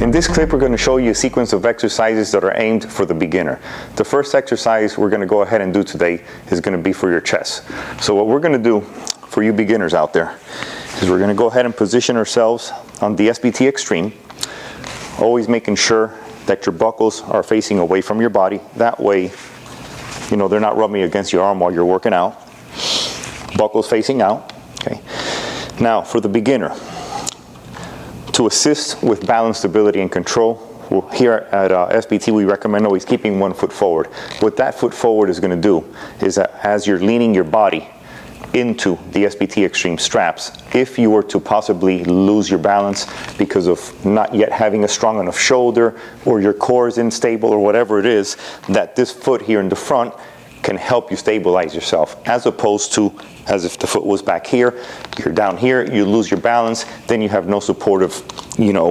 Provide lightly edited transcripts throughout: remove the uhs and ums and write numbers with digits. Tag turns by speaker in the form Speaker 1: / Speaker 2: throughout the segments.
Speaker 1: In this clip, we're going to show you a sequence of exercises that are aimed for the beginner. The first exercise we're going to go ahead and do today is going to be for your chest. So what we're going to do for you beginners out there is we're going to go ahead and position ourselves on the SBT Extreme, always making sure that your buckles are facing away from your body. That way, you know, they're not rubbing against your arm while you're working out. Buckles facing out. Okay. Now, for the beginner, to assist with balance, stability, and control, here at SBT, we recommend always keeping one foot forward. What that foot forward is going to do is that as you're leaning your body into the SBT Extreme straps, if you were to possibly lose your balance because of not yet having a strong enough shoulder, or your core is unstable, or whatever it is, that this foot here in the front can help you stabilize yourself, as opposed to as if the foot was back here, you're down here, you lose your balance, then you have no supportive, you know,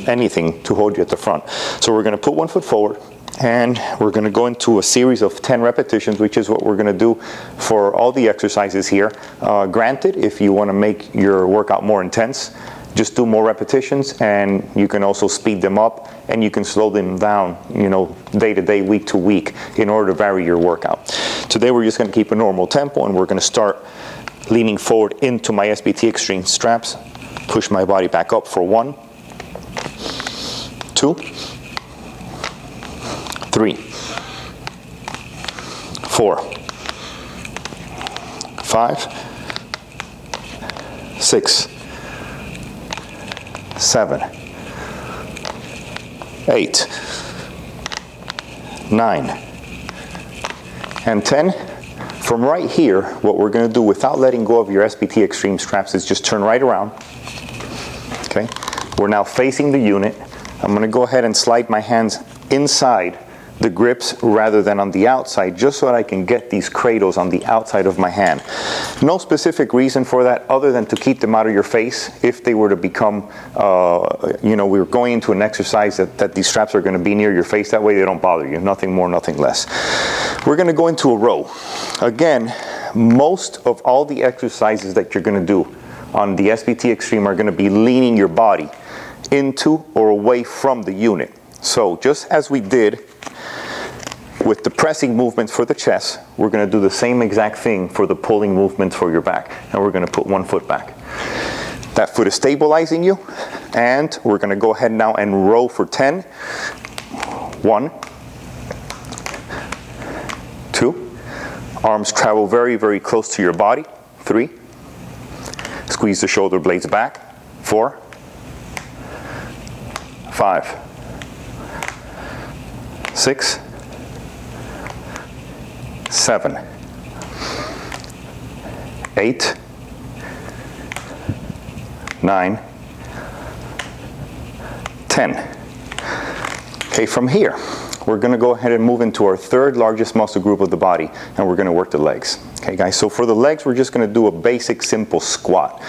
Speaker 1: anything to hold you at the front. So we're going to put one foot forward, and we're going to go into a series of 10 repetitions, which is what we're going to do for all the exercises here. Granted, if you want to make your workout more intense, just do more repetitions, and you can also speed them up, and you can slow them down, you know, day to day, week to week, in order to vary your workout. Today we're just going to keep a normal tempo, and we're going to start leaning forward into my SBT Extreme straps. Push my body back up for 1, 2, 3, 4, 5, 6, 7, 8, 9, and 10. From right here, what we're going to do without letting go of your SBT Extreme straps is just turn right around. Okay, we're now facing the unit. I'm going to go ahead and slide my hands inside the grips rather than on the outside, just so that I can get these cradles on the outside of my hand. No specific reason for that other than to keep them out of your face if they were to become, you know, we're going into an exercise that these straps are going to be near your face. That way they don't bother you, nothing more, nothing less. We're going to go into a row. Again, most of all the exercises that you're going to do on the SBT Extreme are going to be leaning your body into or away from the unit. So just as we did with the pressing movements for the chest, we're going to do the same exact thing for the pulling movements for your back. And we're going to put one foot back. That foot is stabilizing you, and we're going to go ahead now and row for 10. 1, 2, arms travel very, very close to your body. 3, squeeze the shoulder blades back. 4, 5, 6, 7, 8, 9, 10. Okay, from here, we're going to go ahead and move into our third largest muscle group of the body, and we're going to work the legs. Okay, guys, so for the legs, we're just going to do a basic, simple squat.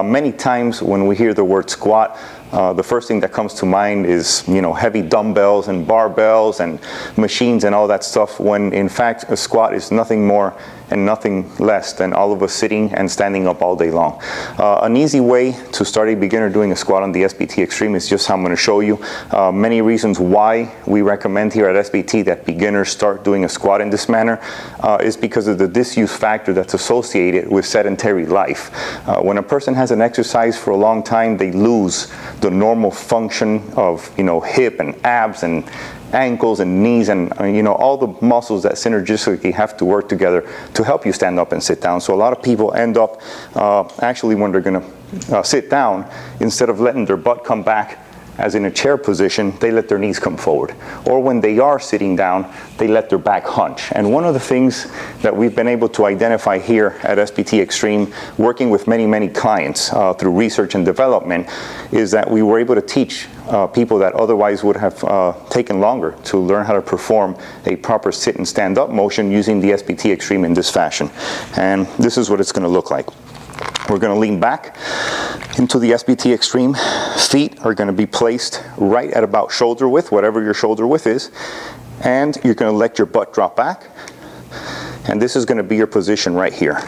Speaker 1: Many times when we hear the word squat, the first thing that comes to mind is, you know, heavy dumbbells and barbells and machines and all that stuff, when in fact a squat is nothing more and nothing less than all of us sitting and standing up all day long. An easy way to start a beginner doing a squat on the SBT Extreme is just how I'm going to show you. Many reasons why we recommend here at SBT that beginners start doing a squat in this manner is because of the disuse factor that's associated with sedentary life. When a person has an exercise for a long time, they lose the normal function of, you know, hip and abs and ankles and knees and you know, all the muscles that synergistically have to work together to help you stand up and sit down. So a lot of people end up actually, when they're going to sit down, instead of letting their butt come back as in a chair position, they let their knees come forward. Or when they are sitting down, they let their back hunch. And one of the things that we've been able to identify here at SBT Extreme, working with many, many clients through research and development, is that we were able to teach people that otherwise would have taken longer to learn how to perform a proper sit and stand up motion using the SBT Extreme in this fashion. And this is what it's going to look like. We're going to lean back into the SBT Extreme. Feet are going to be placed right at about shoulder width, whatever your shoulder width is. And you're going to let your butt drop back. And this is going to be your position right here.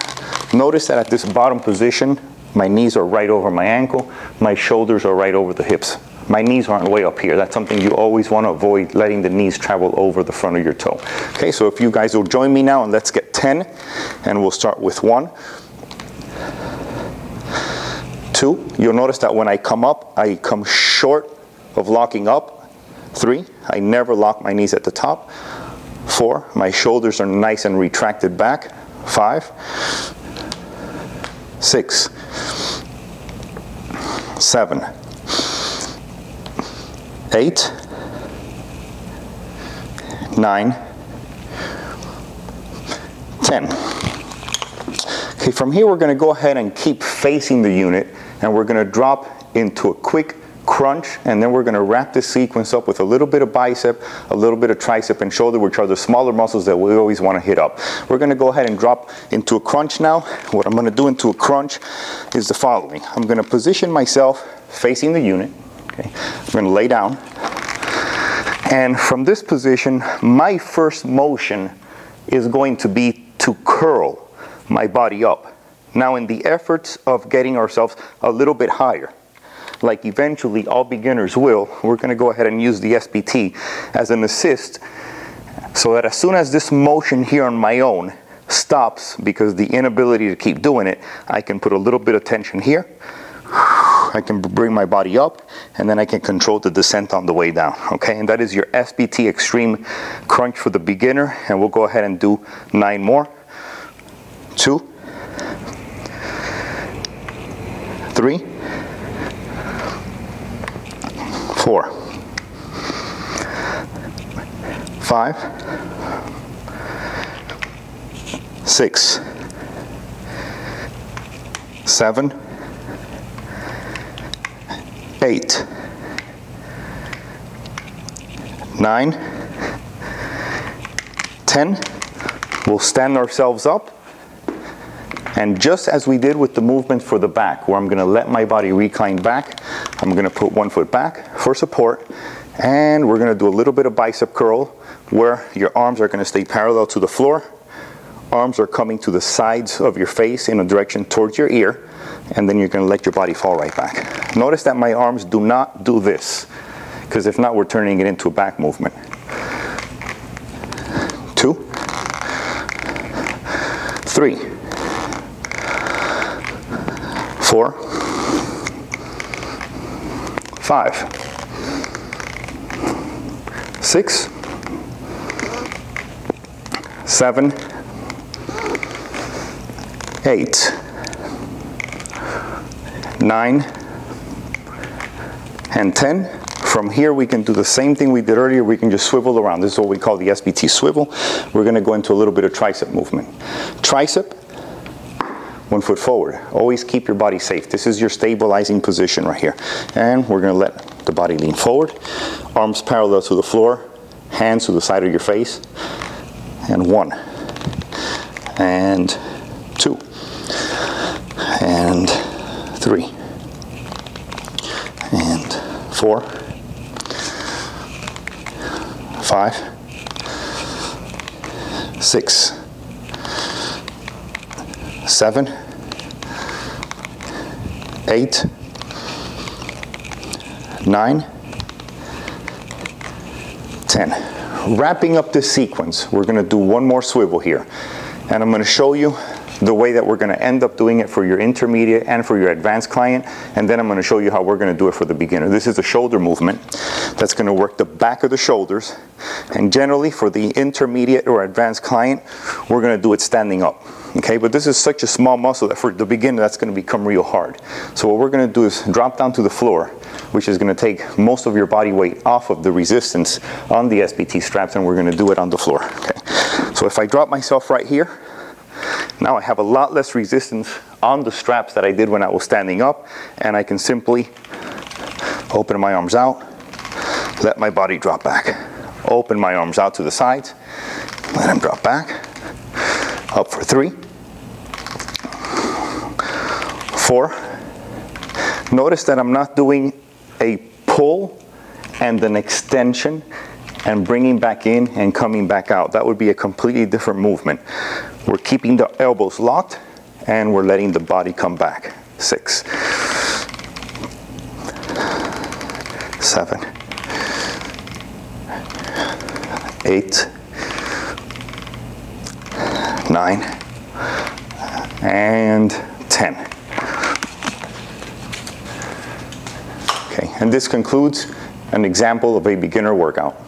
Speaker 1: Notice that at this bottom position, my knees are right over my ankle. My shoulders are right over the hips my knees aren't way up here. That's something you always want to avoid, letting the knees travel over the front of your toe. Okay, so if you guys will join me now, and let's get 10, and we'll start with 1, 2. You'll notice that when I come up, I come short of locking up. 3, I never lock my knees at the top. 4, my shoulders are nice and retracted back. 5, 6, 7, 8, 9, 10. Okay, from here we're going to go ahead and keep facing the unit, and we're going to drop into a quick crunch, and then we're going to wrap this sequence up with a little bit of bicep, a little bit of tricep and shoulder, which are the smaller muscles that we always want to hit up. We're going to go ahead and drop into a crunch now. What I'm going to do into a crunch is the following. I'm going to position myself facing the unit. Okay, I'm going to lay down, and from this position, my first motion is going to be to curl my body up. Now, in the efforts of getting ourselves a little bit higher, like eventually all beginners will, we're going to go ahead and use the SBT as an assist, so that as soon as this motion here on my own stops because the inability to keep doing it, I can put a little bit of tension here. I can bring my body up, and then I can control the descent on the way down. Okay, and that is your SBT Extreme crunch for the beginner, and we'll go ahead and do 9 more. 2, 3, 4, 5, 6, 7, 8, 9, 10. We'll stand ourselves up, and just as we did with the movement for the back, where I'm going to let my body recline back, I'm going to put 1 foot back for support, and we're going to do a little bit of bicep curl where your arms are going to stay parallel to the floor. Arms are coming to the sides of your face in a direction towards your ear, and then you're going to let your body fall right back. Notice that my arms do not do this, because if not, we're turning it into a back movement. 2, 3, 4, 5, 6, 7, 8, 9, and 10. From here we can do the same thing we did earlier. We can just swivel around. This is what we call the SBT swivel. We're going to go into a little bit of tricep movement. Tricep, 1 foot forward. Always keep your body safe. This is your stabilizing position right here. And we're going to let the body lean forward. Arms parallel to the floor. Hands to the side of your face. And 1. And 2. And 3. And 4. 5, 6, 7, 8, 9, 10. Wrapping up this sequence, we're going to do 1 more swivel here, and I'm going to show you the way that we're going to end up doing it for your intermediate and for your advanced client, and then I'm going to show you how we're going to do it for the beginner. This is a shoulder movement that's going to work the back of the shoulders, and generally for the intermediate or advanced client, we're going to do it standing up. Okay, but this is such a small muscle that for the beginner that's going to become real hard. So what we're going to do is drop down to the floor, which is going to take most of your body weight off of the resistance on the SBT straps, and we're going to do it on the floor. Okay, so if I drop myself right here, now I have a lot less resistance on the straps that I did when I was standing up, and I can simply open my arms out, let my body drop back. Open my arms out to the sides, let them drop back. Up for 3, 4. Notice that I'm not doing a pull and an extension and bringing back in and coming back out. That would be a completely different movement. We're keeping the elbows locked and we're letting the body come back. 6, 7, 8, 9, and 10. Okay, and this concludes an example of a beginner workout.